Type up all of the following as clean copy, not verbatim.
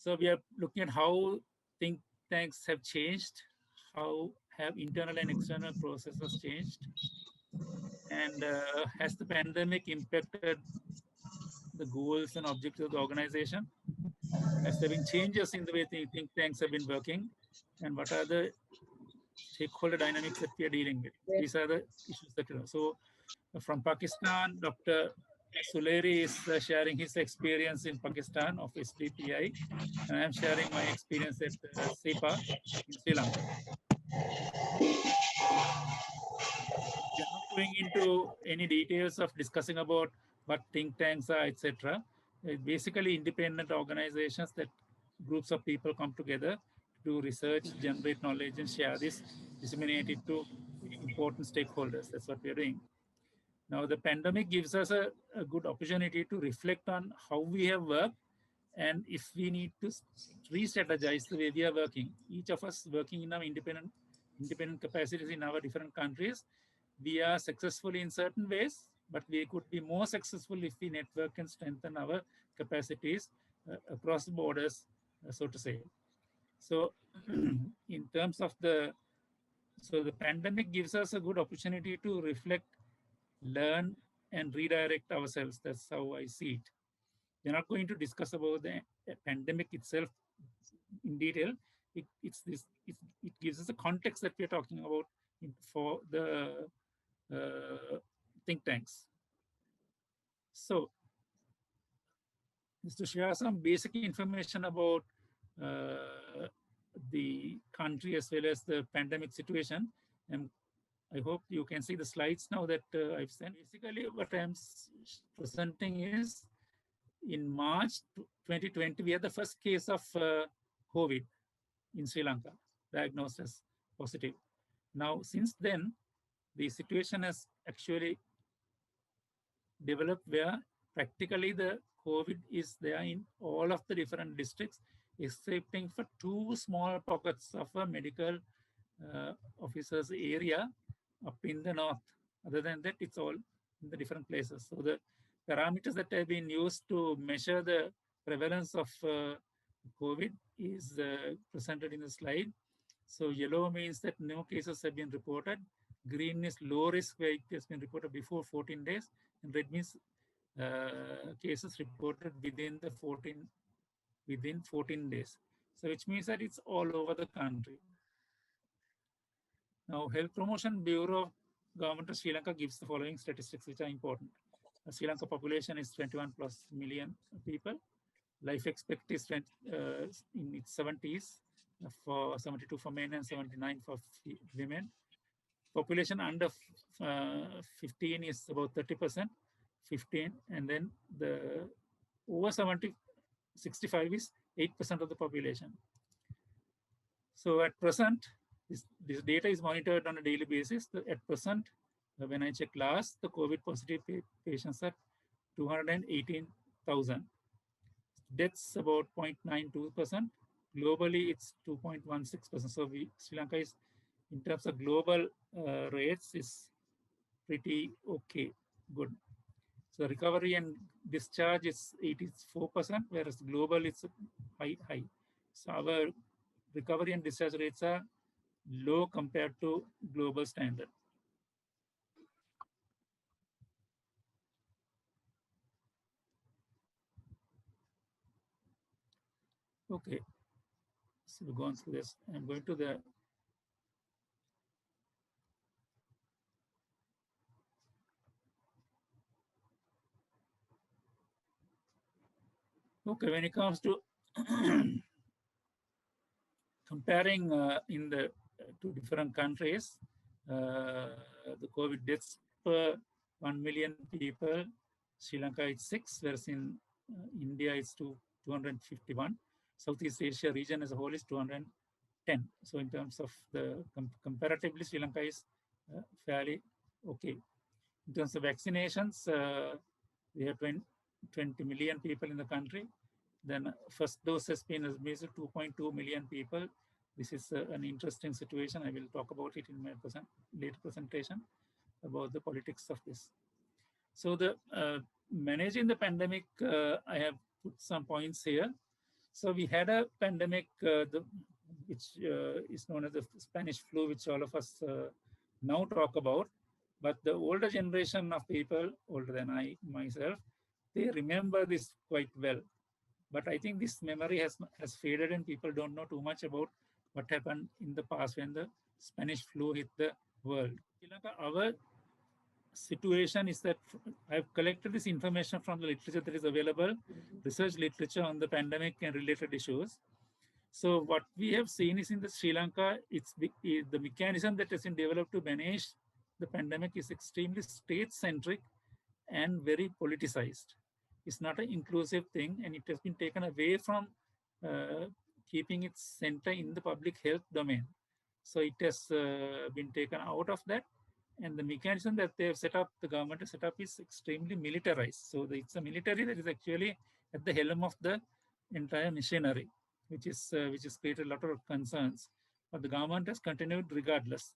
So we are looking at how think tanks have changed, how have internal and external processes changed, and has the pandemic impacted the goals and objectives of the organization? Has there been changes in the way think tanks have been working? And what are the stakeholder dynamics that we are dealing with? These are the issues that we know. So from Pakistan, Dr. Suleri is sharing his experience in Pakistan of SDPI, and I'm sharing my experience at SEPA in Sri Lanka. We are not going into any details of discussing about what think tanks are, etc. Basically, independent organizations that groups of people come together to research, generate knowledge, and share this, disseminate it to important stakeholders. That's what we're doing. Now, the pandemic gives us a good opportunity to reflect on how we have worked and if we need to re-strategize the way we are working. Each of us working in our independent capacities in our different countries, we are successful in certain ways, but we could be more successful if we network and strengthen our capacities across the borders, so to say. So in terms of the pandemic gives us a good opportunity to reflect, learn, and redirect ourselves. That's how I see it. We're not going to discuss about the pandemic itself in detail. It gives us a context that we're talking about for the think tanks. So just to share some basic information about the country as well as the pandemic situation, and I hope you can see the slides now that I've sent. Basically, what I'm presenting is in March 2020, we had the first case of COVID in Sri Lanka, diagnosed as positive. Now, since then, the situation has actually developed where practically the COVID is there in all of the different districts, excepting for two small pockets of a medical officers area up in the north. Other than that, it's all in the different places. So the parameters that have been used to measure the prevalence of COVID is presented in the slide. So yellow means that no cases have been reported. Green is low risk where it has been reported before 14 days. And red means cases reported within 14 days. So which means that it's all over the country. Now, Health Promotion Bureau of Government of Sri Lanka gives the following statistics which are important. The Sri Lanka population is 21 plus million people. Life expectancy is in its 70s, for 72 for men and 79 for women. Population under 15 is about 30%, 15, and then the over 65 is 8% of the population. So at present, this data is monitored on a daily basis. At present, when I checked last, the COVID positive patients are 218,000. Deaths about 0.92%. Globally, it's 2.16%. So Sri Lanka is, in terms of global rates, is pretty okay, good. So recovery and discharge is 84%, whereas global it's high. So our recovery and discharge rates are low compared to global standard. Okay, so we've gone through this. I'm going to the when it comes to comparing in the two different countries, the COVID deaths per 1 million people, Sri Lanka is 6, whereas in India it's 251. Southeast Asia region as a whole is 210. So in terms of the comparatively, Sri Lanka is fairly okay. In terms of vaccinations, we have 20 million people in the country. Then first dose has been administered 2.2 million people. This is an interesting situation. I will talk about it in my later presentation about the politics of this. So the managing the pandemic, I have put some points here. So we had a pandemic, which is known as the Spanish flu, which all of us now talk about. But the older generation of people, older than I myself, they remember this quite well. But I think this memory has faded, and people don't know too much about what happened in the past when the Spanish flu hit the world. Sri Lanka, our situation is that I've collected this information from the literature that is available, research literature on the pandemic and related issues. So what we have seen is in the Sri Lanka, the mechanism that has been developed to manage the pandemic is extremely state-centric and very politicized. It's not an inclusive thing, and it has been taken away from keeping its center in the public health domain. So it has been taken out of that, and the mechanism that they have set up, the government has set up, is extremely militarized. So it's a military that is actually at the helm of the entire machinery, which is created a lot of concerns. But the government has continued regardless.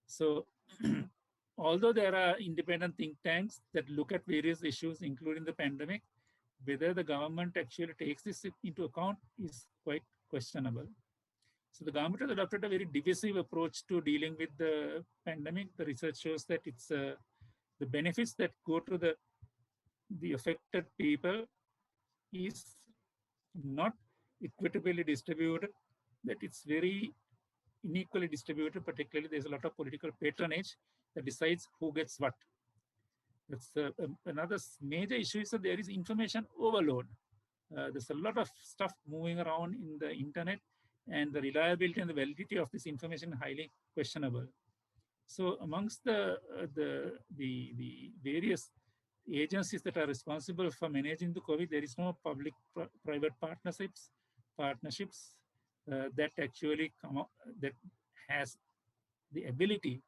So although there are independent think tanks that look at various issues, including the pandemic, whether the government actually takes this into account is quite questionable. So the government has adopted a very divisive approach to dealing with the pandemic. The research shows that it's the benefits that go to the affected people is not equitably distributed, that it's very unequally distributed. Particularly, there's a lot of political patronage that decides who gets what. That's another major issue is that there is information overload. There's a lot of stuff moving around in the internet, and the reliability and the validity of this information is highly questionable. So amongst the various agencies that are responsible for managing the COVID, there is no public-private partnerships that actually come up, that has the ability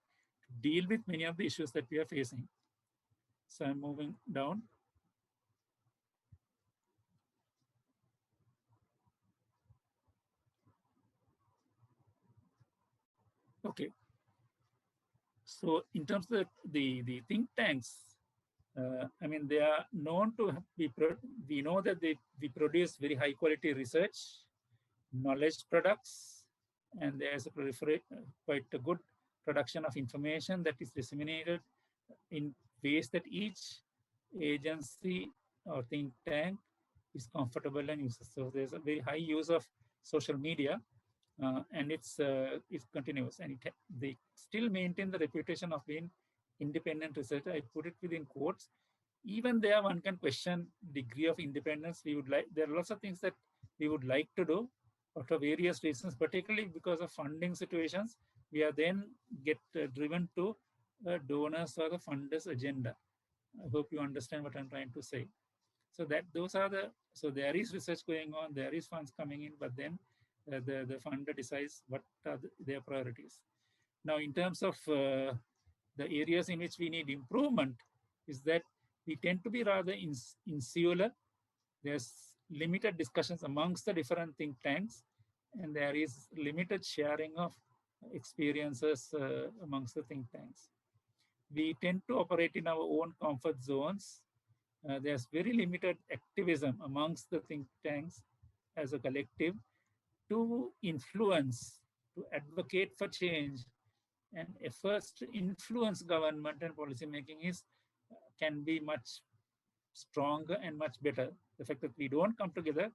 to deal with many of the issues that we are facing. So I'm moving down. Okay. So in terms of the think tanks, I mean, they are known to be, we know that we produce very high quality research, knowledge products, and there's quite a good production of information that is disseminated in ways that each agency or think tank is comfortable and uses. So there's a very high use of social media, and it continues, and they still maintain the reputation of being independent research. I put it within quotes. Even there, one can question degree of independence. There are lots of things that we would like to do, but for various reasons, particularly because of funding situations, we are then get driven to donors or the funders' agenda. I hope you understand what I'm trying to say. So so there is research going on, there is funds coming in, but then the funder decides what are their priorities. Now, in terms of the areas in which we need improvement, is that we tend to be rather insular. There's limited discussions amongst the different think tanks, and there is limited sharing of experiences amongst the think tanks. We tend to operate in our own comfort zones. There's very limited activism amongst the think tanks as a collective to influence, to advocate for change, and efforts to influence government and policy making can be much stronger and much better. The fact that we don't come together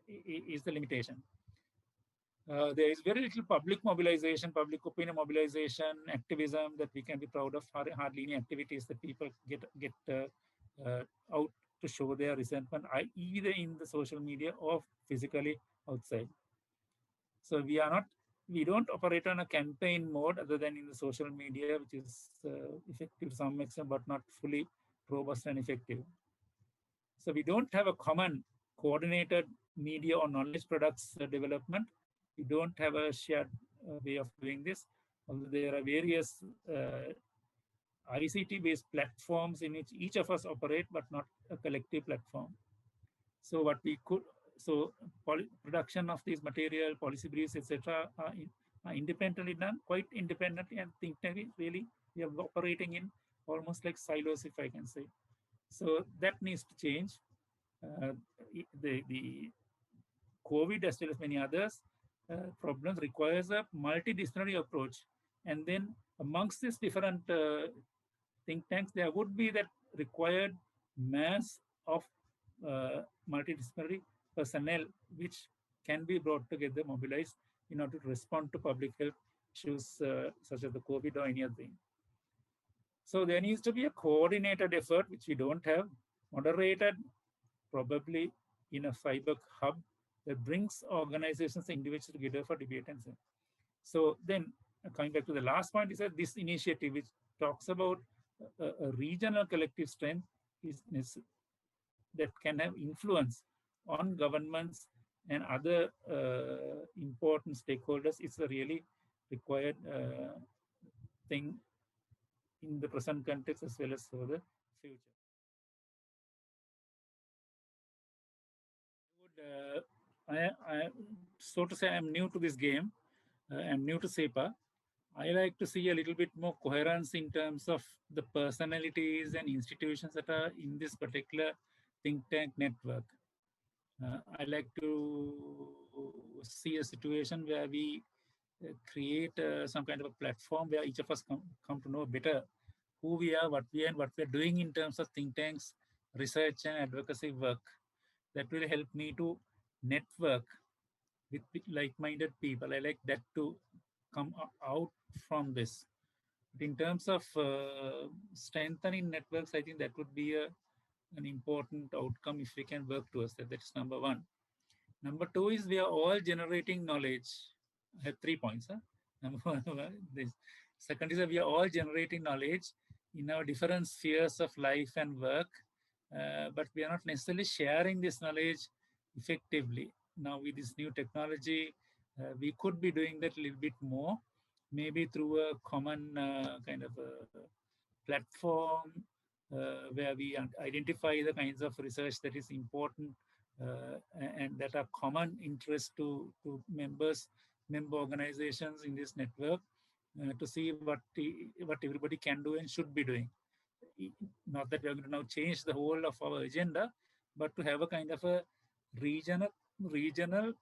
is the limitation. There is very little public mobilization, public opinion mobilization, activism that we can be proud of. Hardly any activities that people get out to show their resentment, either in the social media or physically outside. So we don't operate on a campaign mode other than in the social media, which is effective to some extent, but not fully robust and effective. So we don't have a common coordinated media or knowledge products development. We don't have a shared way of doing this. Although there are various ICT-based platforms in which each of us operate, but not a collective platform. So what we could, production of these material, policy briefs, etc., are independently done, quite independently, and think tank really we are operating in almost like silos, if I can say. So that needs to change. COVID as well as many others problems requires a multidisciplinary approach. And then amongst these different think tanks, there would be that required mass of multidisciplinary personnel which can be brought together, mobilized in order to respond to public health issues such as the COVID or any other thing. So there needs to be a coordinated effort, which we don't have, moderated probably in a fiber hub that brings organizations and individuals together for debate and so. So then coming back to the last point is that this initiative, which talks about a regional collective strength, is that can have influence on governments and other important stakeholders, is a really required thing in the present context as well as for the future. So to say, I'm new to this game. I'm new to SEPA. I like to see a little bit more coherence in terms of the personalities and institutions that are in this particular think tank network. I like to see a situation where we create some kind of a platform where each of us come to know better who we are, what we are, and what we're doing in terms of think tanks, research and advocacy work. That will help me to network with like-minded people. I like that to come out from this. But in terms of strengthening networks, I think that would be an important outcome if we can work towards that. That's number one. Number two is we are all generating knowledge. I have 3 points. Huh? Number one, this. Second is that we are all generating knowledge in our different spheres of life and work, but we are not necessarily sharing this knowledge effectively. Now with this new technology, we could be doing that a little bit more, maybe through a common kind of a platform where we identify the kinds of research that is important and that are common interest to member organizations in this network, to see what everybody can do and should be doing. Not that we're going to now change the whole of our agenda, but to have a kind of a regional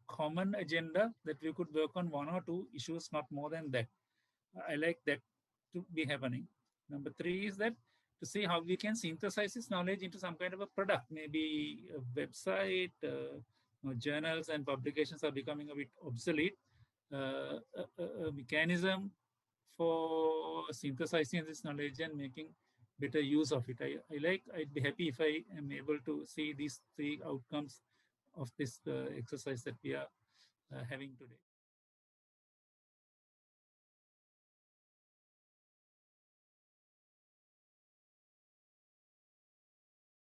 common agenda that we could work on 1 or 2 issues, not more than that. I like that to be happening. Number 3 is that to see how we can synthesize this knowledge into some kind of a product, maybe a website, journals and publications are becoming a bit obsolete. A mechanism for synthesizing this knowledge and making better use of it. I'd be happy if I am able to see these 3 outcomes of this exercise that we are having today.